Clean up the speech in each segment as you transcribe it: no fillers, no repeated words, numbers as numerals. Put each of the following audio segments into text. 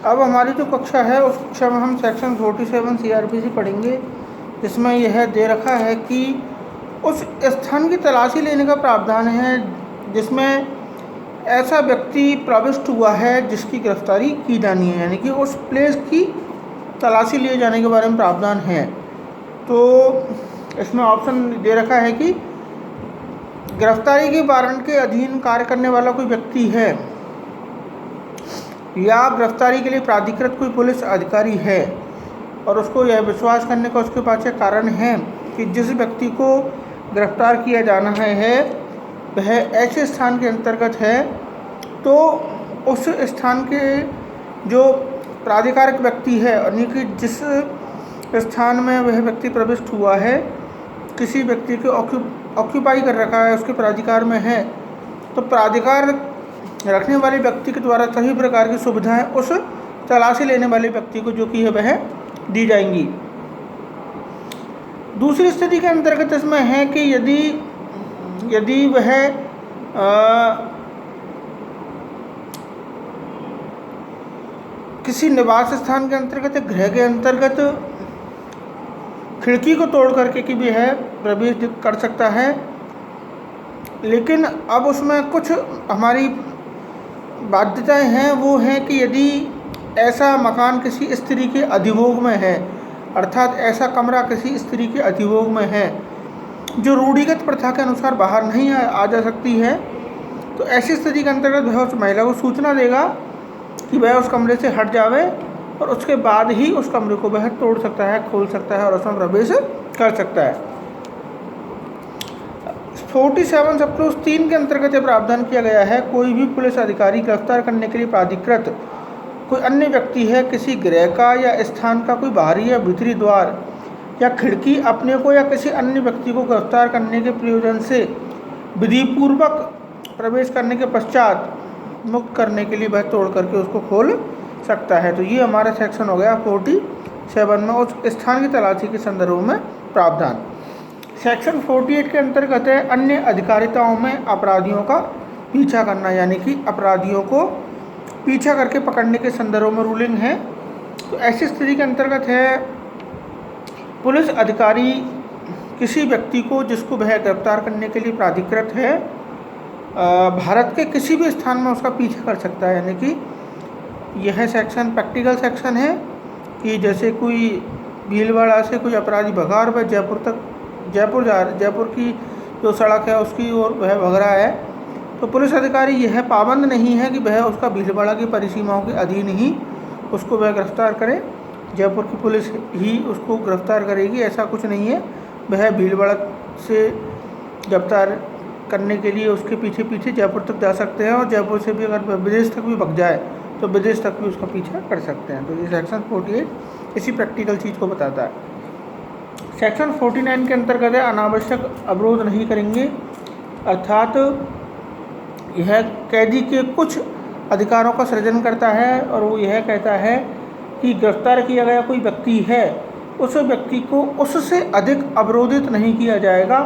अब हमारी जो कक्षा है उस कक्षा में हम सेक्शन 47 CRPC पढ़ेंगे, जिसमें यह दे रखा है कि उस स्थान की तलाशी लेने का प्रावधान है जिसमें ऐसा व्यक्ति प्रविष्ट हुआ है जिसकी गिरफ्तारी की जानी है, यानी कि उस प्लेस की तलाशी लिए जाने के बारे में प्रावधान है। तो इसमें ऑप्शन दे रखा है कि गिरफ्तारी के वारंट के अधीन कार्य करने वाला कोई व्यक्ति है या गिरफ्तारी के लिए प्राधिकृत कोई पुलिस अधिकारी है और उसको यह विश्वास करने का उसके पास कारण है कि जिस व्यक्ति को गिरफ्तार किया जाना है वह ऐसे स्थान के अंतर्गत है, तो उस स्थान के जो प्राधिकारिक व्यक्ति है यानी कि जिस स्थान में वह व्यक्ति प्रविष्ट हुआ है, किसी व्यक्ति को ऑक्यूपाई कर रखा है, उसके प्राधिकार में है, तो प्राधिकार रखने वाले व्यक्ति के द्वारा सभी प्रकार की सुविधाएं उस तलाशी लेने वाले व्यक्ति को जो कि है वह दी जाएंगी। दूसरी स्थिति के अंतर्गत इसमें है कि यदि वह किसी निवास स्थान के अंतर्गत या गृह के अंतर्गत खिड़की को तोड़ करके कि भी है प्रवेश कर सकता है, लेकिन अब उसमें कुछ हमारी बाध्यताएं हैं। वो हैं कि यदि ऐसा मकान किसी स्त्री के अधिभोग में है, अर्थात ऐसा कमरा किसी स्त्री के अधिभोग में है जो रूढ़िगत प्रथा के अनुसार बाहर नहीं आ जा सकती है, तो ऐसी स्थिति के अंतर्गत वह उस महिला को सूचना देगा कि वह उस कमरे से हट जावे और उसके बाद ही उस कमरे को वह तोड़ सकता है, खोल सकता है और उसमें प्रवेश कर सकता है। 47 सब क्लॉज 3 के अंतर्गत यह प्रावधान किया गया है, कोई भी पुलिस अधिकारी गिरफ्तार करने के लिए प्राधिकृत कोई अन्य व्यक्ति है किसी गृह का या स्थान का कोई बाहरी या भीतरी द्वार या खिड़की अपने को या किसी अन्य व्यक्ति को गिरफ्तार करने के प्रयोजन से विधिपूर्वक प्रवेश करने के पश्चात मुक्त करने के लिए वह तोड़ करके उसको खोल सकता है। तो ये हमारा सेक्शन हो गया 47 में उस स्थान की तलाशी के संदर्भ में प्रावधान। सेक्शन 48 के अंतर्गत है अन्य अधिकारिताओं में अपराधियों का पीछा करना, यानी कि अपराधियों को पीछा करके पकड़ने के संदर्भ में रूलिंग है। तो ऐसी स्थिति के अंतर्गत है पुलिस अधिकारी किसी व्यक्ति को जिसको वह गिरफ्तार करने के लिए प्राधिकृत है भारत के किसी भी स्थान में उसका पीछा कर सकता है, यानी कि यह सेक्शन प्रैक्टिकल सेक्शन है कि जैसे कोई भीलवाड़ा से कोई अपराधी भगा और वह जयपुर की जो सड़क है उसकी ओर वह भग रहा है, तो पुलिस अधिकारी यह पाबंद नहीं है कि वह उसका भीलवाड़ा की परिसीमाओं के अधीन ही उसको वह गिरफ्तार करे, जयपुर की पुलिस ही उसको गिरफ्तार करेगी, ऐसा कुछ नहीं है। वह भीलवाड़ा से गिरफ्तार करने के लिए उसके पीछे पीछे जयपुर तक जा सकते हैं और जयपुर से भी अगर विदेश तक भी भग जाए तो विदेश तक भी उसका पीछा कर सकते हैं। तो ये सेक्शन 48 इसी प्रैक्टिकल चीज़ को बताता है। सेक्शन 49 के अंतर्गत है अनावश्यक अवरोध नहीं करेंगे, अर्थात यह कैदी के कुछ अधिकारों का सृजन करता है और वो यह कहता है कि गिरफ्तार किया गया कोई व्यक्ति है उस व्यक्ति को उससे अधिक अवरोधित नहीं किया जाएगा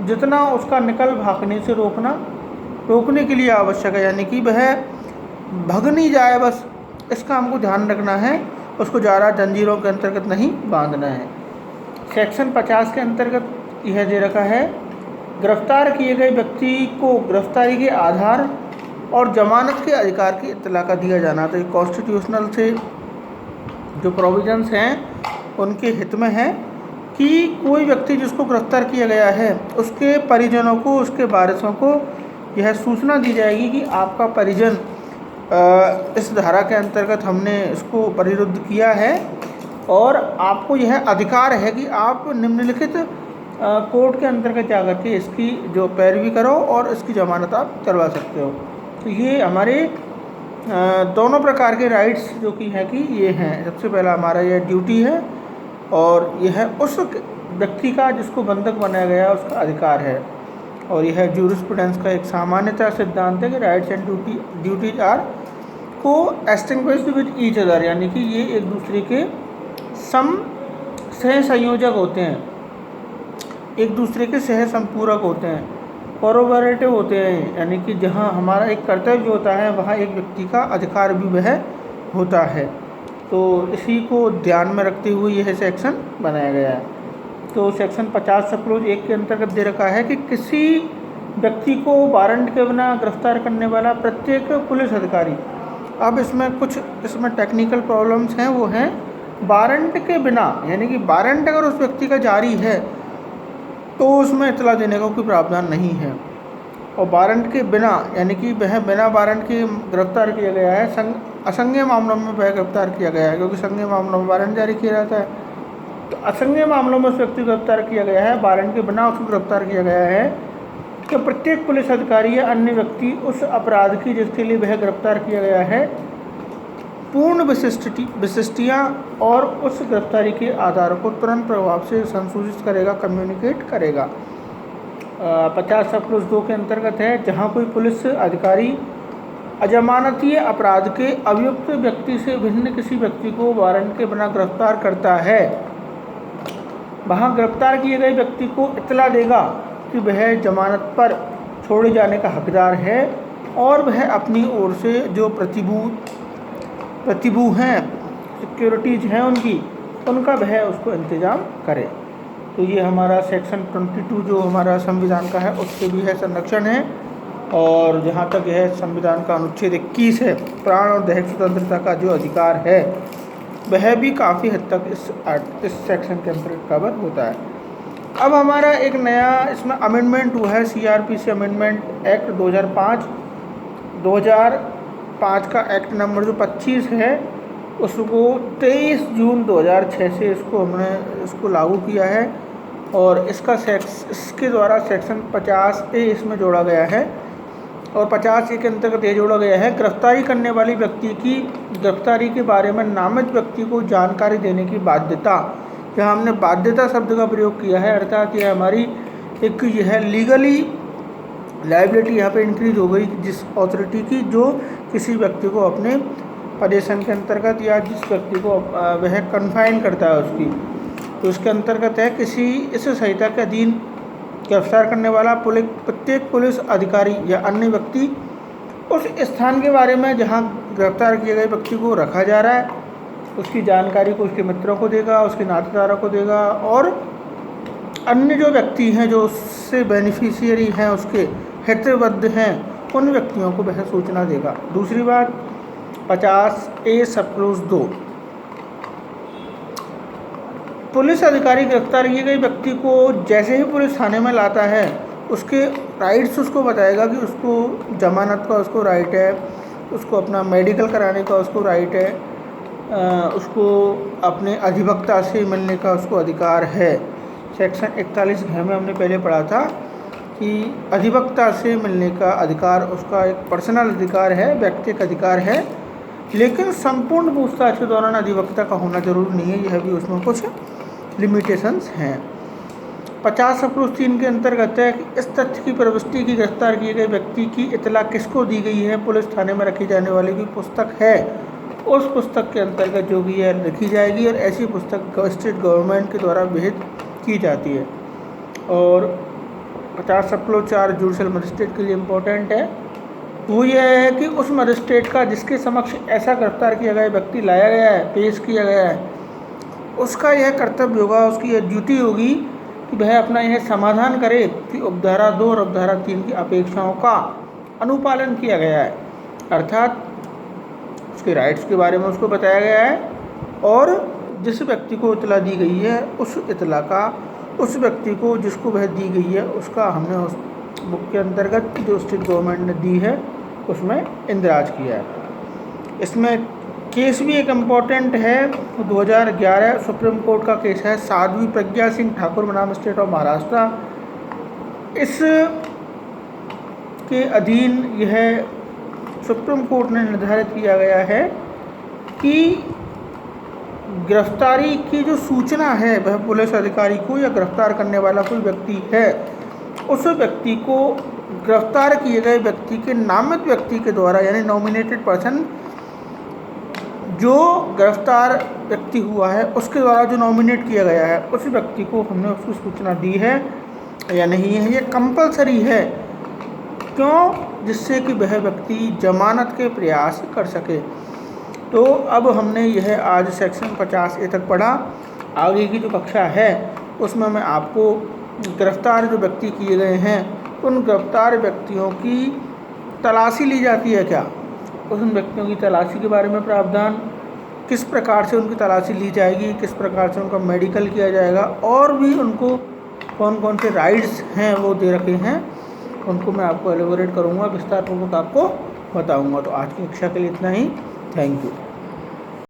जितना उसका निकल भागने से रोकने के लिए आवश्यक है, यानी कि वह भग नहीं जाए, बस इसका हमको ध्यान रखना है, उसको ज़्यादा जंजीरों के अंतर्गत नहीं बांधना है। सेक्शन 50 के अंतर्गत यह दे रखा है गिरफ्तार किए गए व्यक्ति को गिरफ्तारी के आधार और जमानत के अधिकार की इत्तला का दिया जाना। तो ये कॉन्स्टिट्यूशनल से जो प्रोविजंस हैं उनके हित में है कि कोई व्यक्ति जिसको गिरफ्तार किया गया है उसके परिजनों को, उसके वारिसों को यह सूचना दी जाएगी कि आपका परिजन इस धारा के अंतर्गत हमने इसको परिरुद्ध किया है और आपको यह अधिकार है कि आप निम्नलिखित कोर्ट के अंतर्गत जाकर के इसकी जो पैरवी करो और इसकी जमानत आप करवा सकते हो। तो ये हमारे दोनों प्रकार के राइट्स जो कि है कि ये हैं। सबसे पहला हमारा यह ड्यूटी है और यह उस व्यक्ति का जिसको बंधक बनाया गया उसका अधिकार है, और यह जूरिस्प्रूडेंस का एक सामान्यतः सिद्धांत है कि राइट्स एंड ड्यूटीज आर को एक्सटिंग्विश्ड विद ईच अदर, यानी कि ये एक दूसरे के सह संयोजक होते हैं, एक दूसरे के सह संपूरक होते हैं। कोरोबोरेटिव होते हैं, यानी कि जहाँ हमारा एक कर्तव्य होता है वहाँ एक व्यक्ति का अधिकार भी वह होता है। तो इसी को ध्यान में रखते हुए यह सेक्शन बनाया गया है। तो सेक्शन 50 सब क्लोज 1 के अंतर्गत दे रखा है कि किसी व्यक्ति को वारंट के बिना गिरफ्तार करने वाला प्रत्येक पुलिस अधिकारी, अब इसमें टेक्निकल प्रॉब्लम्स हैं, वो हैं वारंट के बिना, यानी कि वारंट अगर उस व्यक्ति का जारी है तो उसमें इतला देने का कोई प्रावधान नहीं है। और वारंट के बिना, यानी कि वह बिना वारंट के गिरफ्तार किया गया है, असंज्ञेय मामलों में वह गिरफ्तार किया गया है, क्योंकि संज्ञेय मामलों में वारंट जारी किया जाता है। तो असंज्ञेय मामलों में उस व्यक्ति को गिरफ्तार किया गया है, वारंट के बिना उसको गिरफ्तार किया गया है, कि प्रत्येक पुलिस अधिकारी या अन्य व्यक्ति उस अपराध की जिसके लिए वह गिरफ्तार किया गया है पूर्ण विशिष्टियाँ और उस गिरफ्तारी के आधार को तुरंत प्रभाव से संसूचित करेगा, कम्युनिकेट करेगा। 50 सब क्लोज 2 के अंतर्गत है, जहाँ कोई पुलिस अधिकारी अजमानतीय अपराध के अभियुक्त व्यक्ति से भिन्न किसी व्यक्ति को वारंट के बिना गिरफ्तार करता है, वहाँ गिरफ्तार किए गए व्यक्ति को इत्तला देगा कि वह जमानत पर छोड़े जाने का हकदार है और वह अपनी ओर से जो प्रतिभू हैं, सिक्योरिटीज़ हैं उनका वह उसको इंतज़ाम करे। तो ये हमारा सेक्शन 22 जो हमारा संविधान का है उससे भी है संरक्षण है। और जहाँ तक यह संविधान का अनुच्छेद 21 है, प्राण और दैहिक स्वतंत्रता का जो अधिकार है वह भी काफ़ी हद तक इस सेक्शन के अंतर्गत कवर होता है। अब हमारा एक नया इसमें अमेंडमेंट हुआ है, CRPC अमेंडमेंट एक्ट 2005 का एक्ट नंबर जो 25 है उसको 23 जून 2006 से इसको लागू किया है। और इसके द्वारा सेक्शन 50A इसमें जोड़ा गया है और 50A के अंतर्गत ये जोड़ा गया है, गिरफ्तारी करने वाली व्यक्ति की गिरफ्तारी के बारे में नामित व्यक्ति को जानकारी देने की बाध्यता। यहाँ हमने बाध्यता शब्द का प्रयोग किया है, अर्थात यह हमारी एक यह लीगली लायबिलिटी यहाँ पे इंक्रीज हो गई जिस अथॉरिटी की जो किसी व्यक्ति को अपने पजेशन के अंतर्गत या जिस व्यक्ति को वह कन्फाइन करता है उसकी, तो इसके अंतर्गत है किसी इस संहिता के अधीन गिरफ्तार करने वाला प्रत्येक पुलिस अधिकारी या अन्य व्यक्ति उस स्थान के बारे में जहाँ गिरफ्तार किए गए व्यक्ति को रखा जा रहा है उसकी जानकारी को उसके मित्रों को देगा, उसके नातेदारों को देगा और अन्य जो व्यक्ति हैं जो उससे बेनिफिशियरी हैं, उसके हितबद्ध हैं, उन व्यक्तियों को वह सूचना देगा। दूसरी बात 50A सब क्लोज 2, पुलिस अधिकारी गिरफ्तार किए गए व्यक्ति को जैसे ही पुलिस थाने में लाता है उसके राइट्स उसको बताएगा कि उसको जमानत का उसको राइट है, उसको अपना मेडिकल कराने का उसको राइट है, उसको अपने अधिवक्ता से मिलने का उसको अधिकार है। सेक्शन 41 घर में हमने पहले पढ़ा था कि अधिवक्ता से मिलने का अधिकार उसका एक पर्सनल अधिकार है, व्यक्तिगत अधिकार है, लेकिन संपूर्ण पूछताछ के दौरान अधिवक्ता का होना जरूरी नहीं है, यह भी उसमें कुछ लिमिटेशंस हैं। 50 सब क्लोज 3 के अंतर्गत है कि इस तथ्य की प्रविष्टि की गिरफ्तार किए गए व्यक्ति की इतला किसको दी गई है, पुलिस थाने में रखी जाने वाली कोई पुस्तक है उस पुस्तक के अंतर्गत जो भी है लिखी जाएगी और ऐसी पुस्तक स्टेट गवर्नमेंट के द्वारा विहित की जाती है। और 50 सब क्लोज 4 जुडिशल मजिस्ट्रेट के लिए इम्पोर्टेंट है, वो यह है कि उस मजिस्ट्रेट का जिसके समक्ष ऐसा गिरफ्तार किया गया व्यक्ति लाया गया है, पेश किया गया है, उसका यह कर्तव्य होगा, उसकी यह ड्यूटी होगी कि वह अपना यह समाधान करे कि उपधारा 2 और उपधारा 3 की अपेक्षाओं का अनुपालन किया गया है, अर्थात उसके राइट्स के बारे में उसको बताया गया है और जिस व्यक्ति को इतला दी गई है उस इतला का उस व्यक्ति को जिसको वह दी गई है उसका हमने उस बुक के अंतर्गत जो स्टेट गवर्नमेंट ने दी है उसमें इंदराज किया है। इसमें केस भी एक इम्पॉर्टेंट है, 2011 सुप्रीम कोर्ट का केस है, साध्वी प्रज्ञा सिंह ठाकुर बनाम स्टेट ऑफ महाराष्ट्र। इस के अधीन यह सुप्रीम कोर्ट ने निर्धारित किया गया है कि गिरफ्तारी की जो सूचना है वह पुलिस अधिकारी को या गिरफ्तार करने वाला कोई व्यक्ति है उस व्यक्ति को गिरफ्तार किए गए व्यक्ति के नामित व्यक्ति के द्वारा, यानी नॉमिनेटेड पर्सन जो गिरफ्तार व्यक्ति हुआ है उसके द्वारा जो नॉमिनेट किया गया है उस व्यक्ति को हमने उसकी सूचना दी है या नहीं है। ये कंपलसरी है क्यों? जिससे कि वह व्यक्ति जमानत के प्रयास कर सके। तो अब हमने यह आज सेक्शन 50A तक पढ़ा। आगे की जो कक्षा है उसमें मैं आपको गिरफ्तार जो व्यक्ति किए गए हैं उन गिरफ्तार व्यक्तियों की तलाशी ली जाती है क्या, उन व्यक्तियों की तलाशी के बारे में प्रावधान, किस प्रकार से उनकी तलाशी ली जाएगी, किस प्रकार से उनका मेडिकल किया जाएगा, और भी उनको कौन कौन से राइट्स हैं वो दे रखे हैं, उनको मैं आपको एलेबोरेट करूँगा, विस्तार पूर्वक आपको बताऊँगा। तो आज की कक्षा के लिए इतना ही। Thank you.